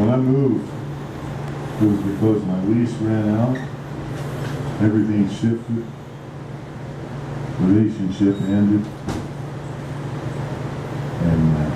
When I moved, it was because my lease ran out, everything shifted, relationship ended, and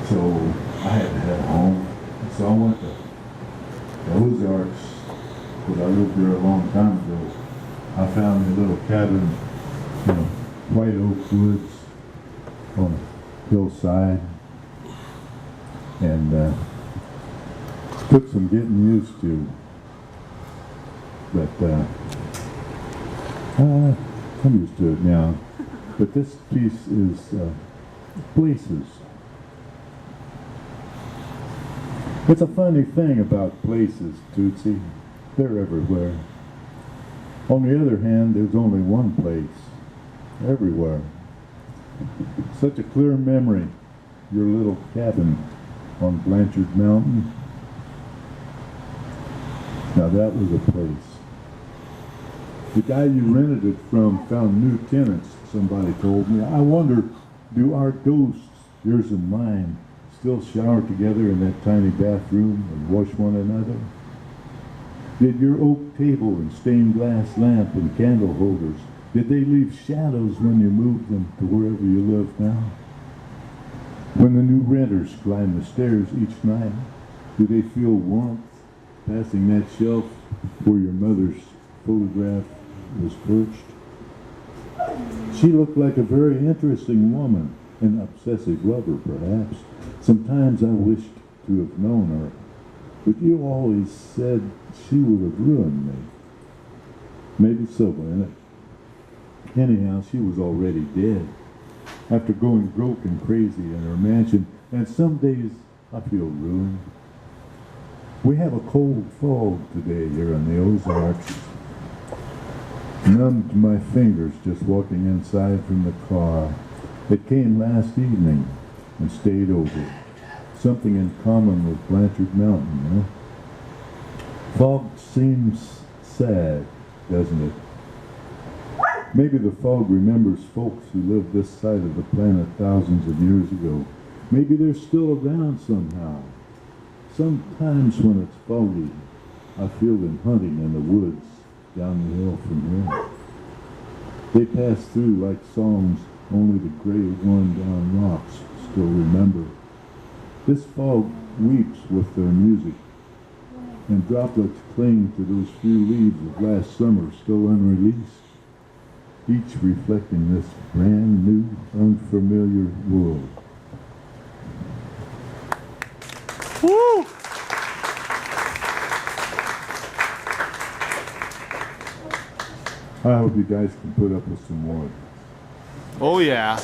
so I had to have a home. So I went to the Ozarks, because I lived there a long time ago. I found me a little cabin in white oak woods on a hillside, and took some getting used to, but I'm used to it now. But this piece is places. It's a funny thing about places, Tootsie. They're everywhere. On the other hand, there's only one place. Everywhere. Such a clear memory. Your little cabin on Blanchard Mountain. Now that was a place. The guy you rented it from found new tenants, somebody told me. I wonder, do our ghosts, yours and mine, still shower together in that tiny bathroom and wash one another? Did your oak table and stained glass lamp and candle holders, did they leave shadows when you moved them to wherever you live now? When the new renters climb the stairs each night, do they feel warmth passing that shelf where your mother's photograph was perched? She looked like a very interesting woman, an obsessive lover perhaps. Sometimes I wished to have known her, but you always said she would have ruined me. Maybe so, Lynette. Anyhow, she was already dead, after going broke and crazy in her mansion, and some days I feel ruined. We have a cold fog today here in the Ozarks. Numbed my fingers just walking inside from the car. It came last evening and stayed over. Something in common with Blanchard Mountain, Fog seems sad, doesn't it? Maybe the fog remembers folks who lived this side of the planet thousands of years ago. Maybe they're still around somehow. Sometimes when it's foggy, I feel them hunting in the woods down the hill from here. They pass through like songs only the gray worn-down rocks still remember. This fog weeps with their music, and droplets cling to those few leaves of last summer still unreleased, each reflecting this brand new, unfamiliar world. Woo! I hope you guys can put up with some more. Oh yeah.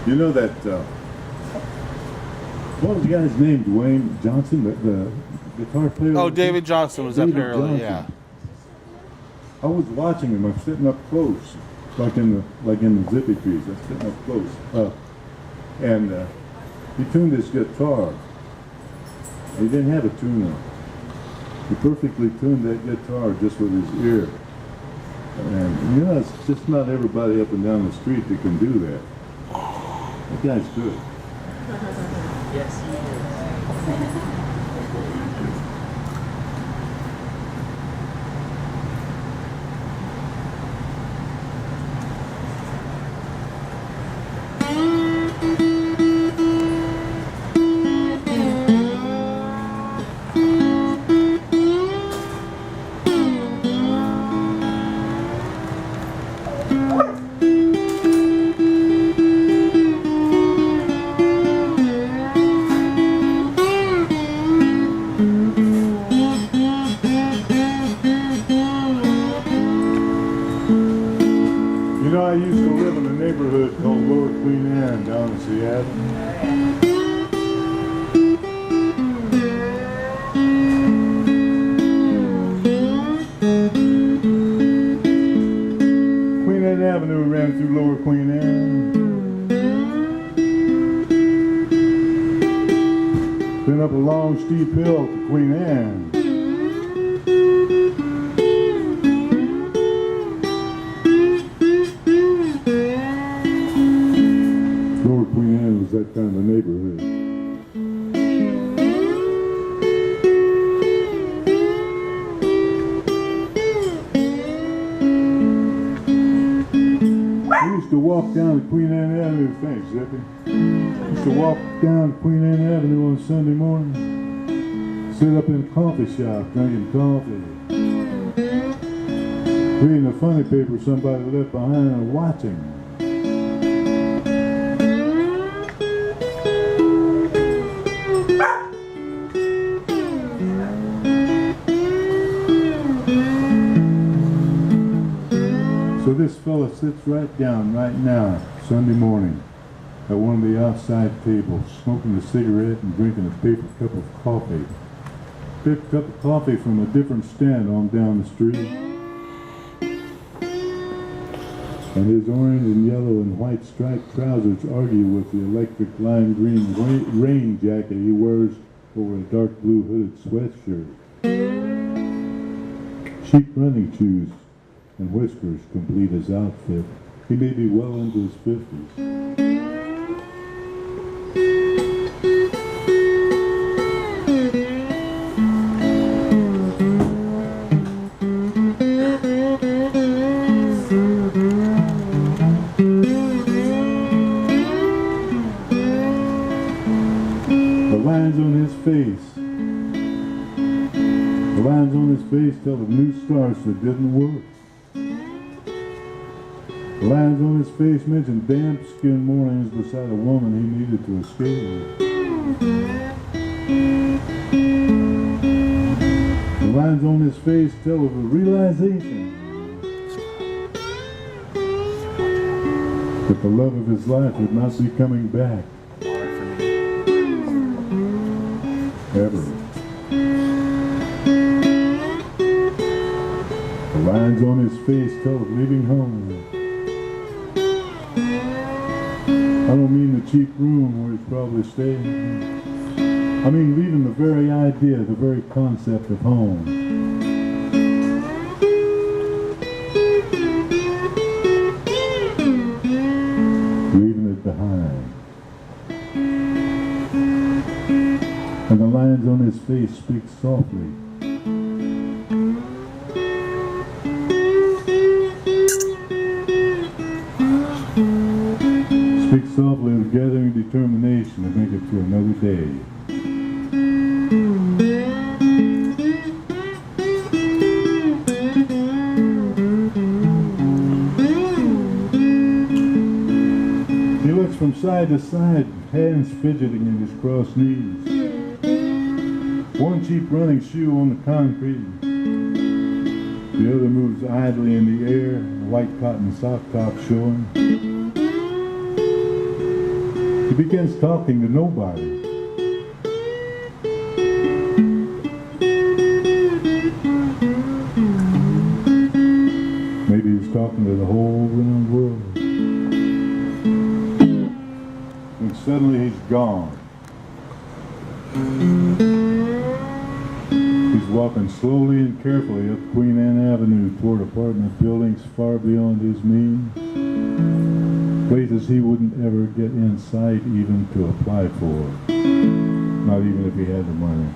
You know that, what was the guy's name? Dwayne Johnson, the guitar player? Oh, David Johnson was up David here earlier, yeah. Johnson. I was watching him. I'm sitting up close, like in the zippy trees. I'm sitting up close, and he tuned his guitar. He didn't have a tuner. He perfectly tuned that guitar just with his ear. And you know, it's just not everybody up and down the street that can do that. That guy's good. Yes, he is. I used to live in a neighborhood called Lower Queen Anne down in Seattle. Queen Anne Avenue ran through Lower Queen Anne. long steep hill to Queen Anne. Lower Queen Anne was that kind of a neighborhood. We used to walk down to Queen Anne Avenue, thanks, Zippy. Used to walk down Queen Anne Avenue on Sunday morning, sit up in a coffee shop drinking coffee, reading a funny paper somebody left behind and watching. So this fella sits right down right now, Sunday morning, at one of the outside tables, smoking a cigarette and drinking a paper cup of coffee. Paper cup of coffee from a different stand on down the street. And his orange and yellow and white striped trousers argue with the electric lime green rain jacket he wears over a dark blue hooded sweatshirt. Cheap running shoes and whiskers complete his outfit. He may be well into his 50s. The lines on his face tell of new starts that didn't work. The lines on his face mention damp-skinned mornings beside a woman he needed to escape. The lines on his face tell of a realization that the love of his life would not be coming back. Everett. The lines on his face tell of leaving home. I don't mean the cheap room where he's probably staying. I mean leaving the very idea, the very concept of home. Leaving it behind. And the lines on his face speak softly. Speak softly with gathering determination to make it through another day. He looks from side to side, hands fidgeting in his crossed knees. One cheap running shoe on the concrete. The other moves idly in the air, a white cotton sock top showing. He begins talking to nobody. Maybe he's talking to the whole round world. And suddenly he's gone. He's walking slowly and carefully up Queen Anne Avenue toward apartment buildings far beyond his means. Places he wouldn't ever get in sight even to apply for. Not even if he had the money.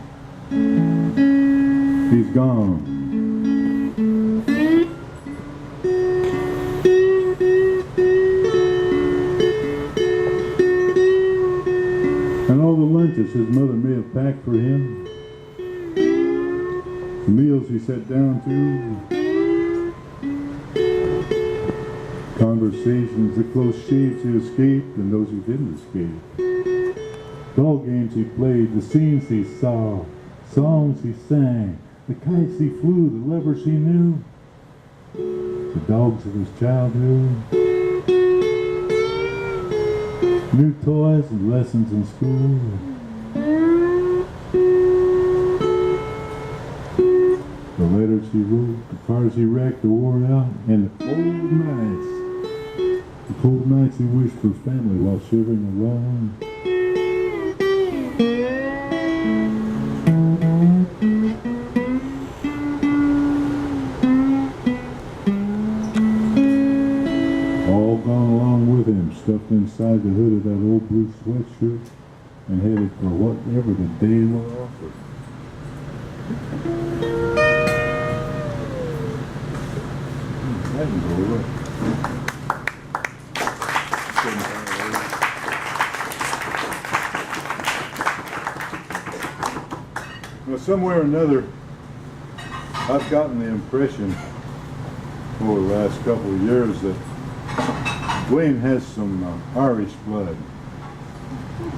He's gone. And all the lunches his mother may have packed for him, the meals he sat down to, conversations, the close shaves he escaped and those he didn't escape, ball games he played, the scenes he saw, songs he sang, the kites he flew, the lovers he knew, the dogs of his childhood, new toys and lessons in school. The letters he wrote, the cars he wrecked or wore out, and the cold nights. The cold nights he wished for family while shivering alone. and go away. Well, somewhere or another, I've gotten the impression over the last couple of years that Dwayne has some Irish blood.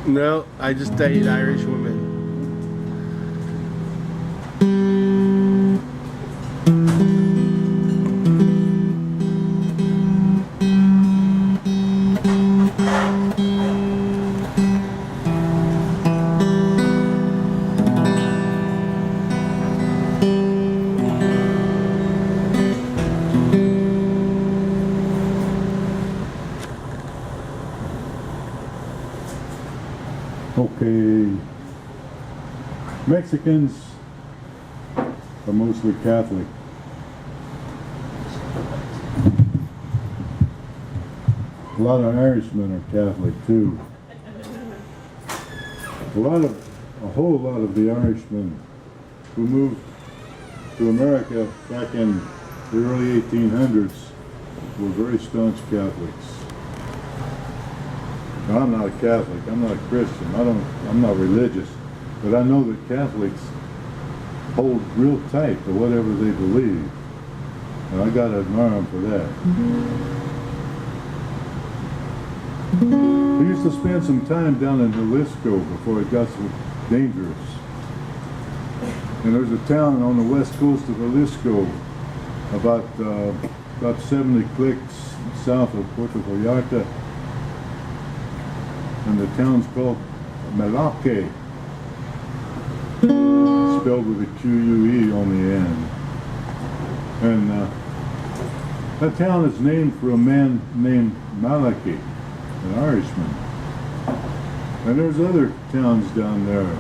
No, I just date Irish women. Okay, Mexicans are mostly Catholic. A lot of Irishmen are Catholic too. A whole lot of the Irishmen who moved to America back in the early 1800s were very staunch Catholics. Now, I'm not a Catholic, I'm not a Christian, I'm not religious, but I know that Catholics hold real tight to whatever they believe. And I gotta admire them for that. We used to spend some time down in Jalisco before it got so dangerous. And there's a town on the west coast of Jalisco, about 70 clicks south of Puerto Vallarta. And the town's called Malake, spelled with a Q-U-E on the end. And that town is named for a man named Malachi, an Irishman. And there's other towns down there.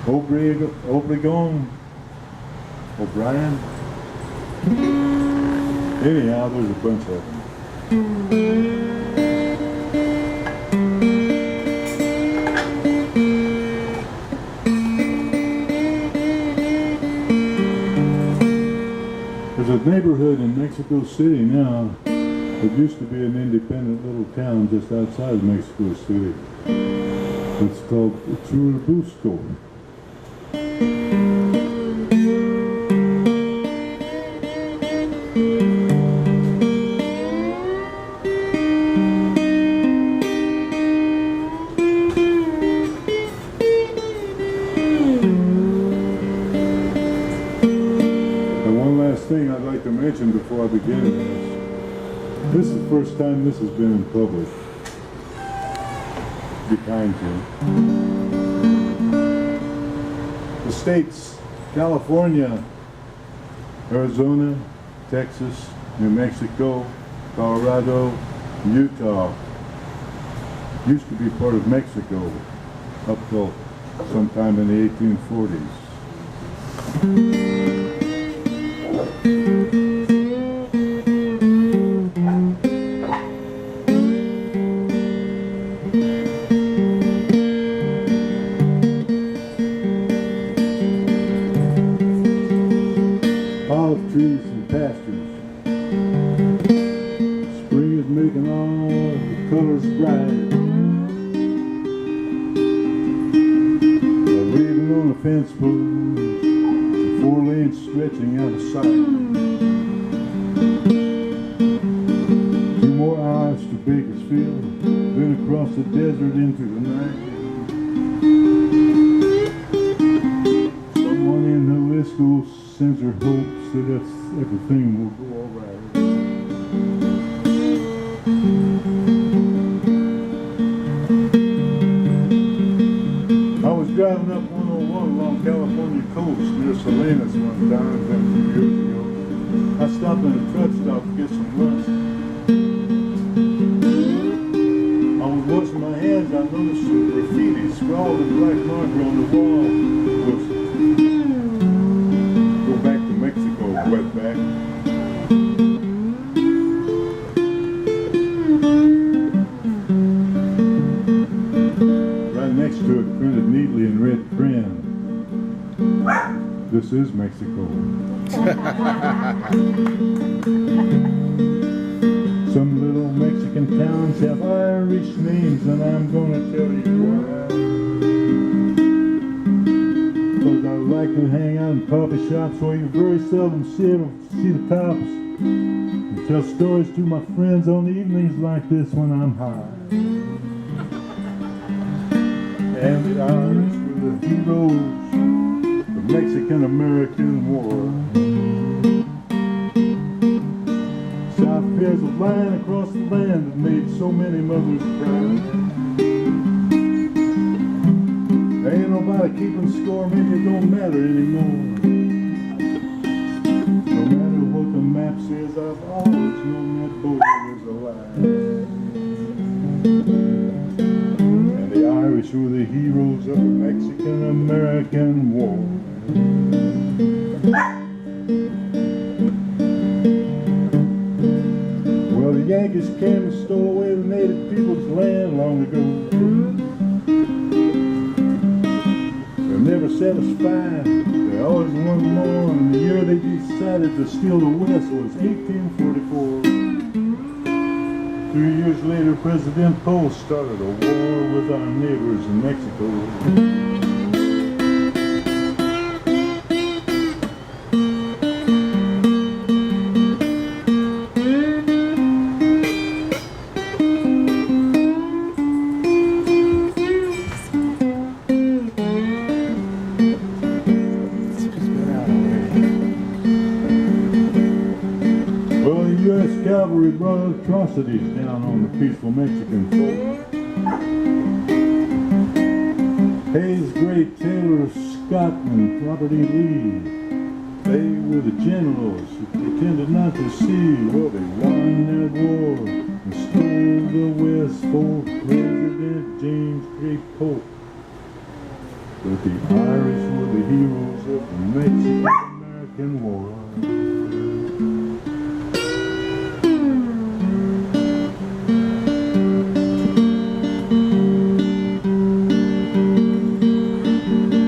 Obregon, O'Brien. Anyhow, there's a bunch of them. There's a neighborhood in Mexico City now. It used to be an independent little town just outside of Mexico City. It's called Churubusco. Thing I'd like to mention before I begin this is the first time this has been in public. Be kind to. The states, California, Arizona, Texas, New Mexico, Colorado, Utah, used to be part of Mexico up till sometime in the 1840s. Olive trees and pastures. Spring is making all the colors bright. Waving on the fence post, the 4 lanes stretching out of sight. 2 more hours to Bakersfield, then across the desert into the night. Someone in Jalisco sends her hopes that everything will go all right. I was driving up 101 along California coast near Salinas one time, a few years ago. I stopped at a truck stop to get some lunch. I was washing my hands, I noticed some graffiti scrawled in black marker on the wall. It was, "Go back to Mexico, wetback." Right next to it, printed neatly in red crayon, "This is Mexico." Some little Mexican towns have Irish names, and I'm gonna tell you why. 'Cause I like to hang out in coffee shops where you very seldom see the cops. And tell stories to my friends on evenings like this when I'm high. And the Irish were the heroes of the Mexican-American War. South Piers of line across the land that made so many mothers proud. There ain't nobody keeping score, maybe it don't matter anymore. No matter what the map says, I've always known that boat was alive. And the Irish were the heroes of the Mexican-American War. Well, the Yankees came and stole away the native people's land long ago. They're never satisfied, they always want more, and the year they decided to steal the West was 1844. 3 years later, President Polk started a war with our neighbors in Mexico. Well, the U.S. cavalry brought atrocities down on the peaceful Mexican folk. Hayes, Gray, Taylor, Scott, and Robert E. Lee. They were the generals who pretended not to see. Well, they won that war and stole the West for President James Gray Polk. But the Irish were the heroes of the Mexican-American War.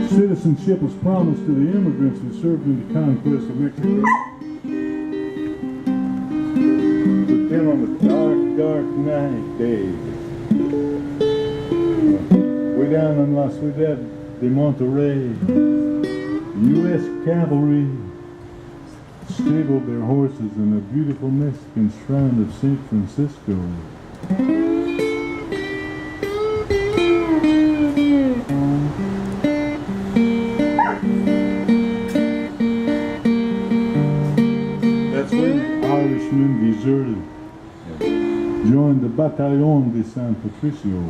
Citizenship was promised to the immigrants who served in the conquest of Mexico. But then on the dark night day, way down in La Ciudad de Monterrey, U.S. cavalry stabled their horses in the beautiful Mexican shrine of St. Francisco. Irishmen deserted and joined the Bataillon de San Patricio.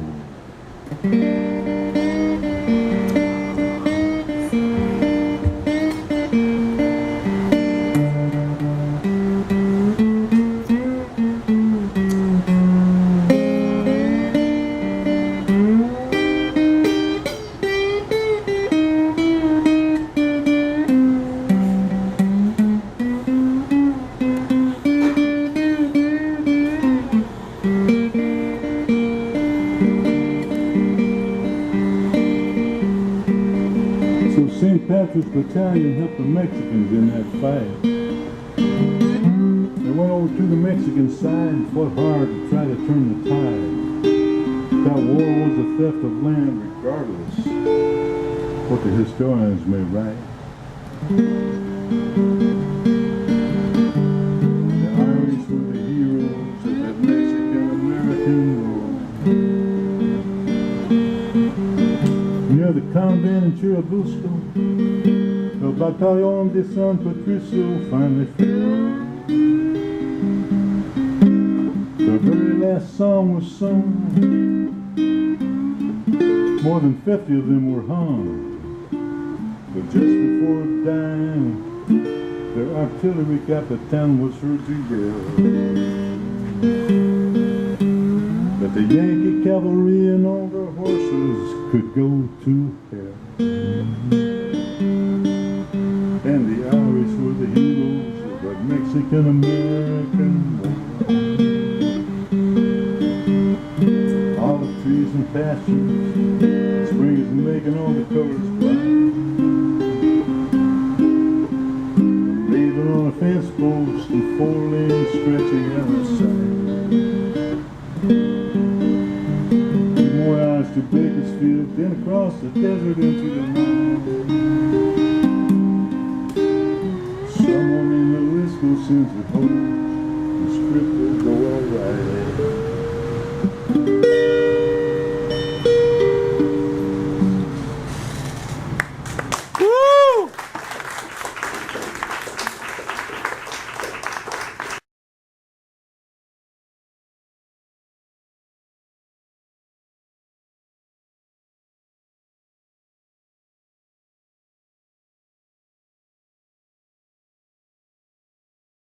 St. Patrick's Battalion helped the Mexicans in that fight. They went over to the Mexican side and fought hard to try to turn the tide. That war was a theft of land regardless what the historians may write. The Irish were the heroes of that Mexican-American war. Near the convent in Churubusco, the Bataillon de San Patricio finally fell. The very last song was sung. More than 50 of them were hung. But just before dying, their artillery capitan was heard to yell that the Yankee cavalry and all their horses could go to hell. And the Irish were the heroes of that Mexican-American war. Olive trees and pastures, spring is making all the colors bright. The desert into the night. Someone in the Lisco sends it home. The script will go alright.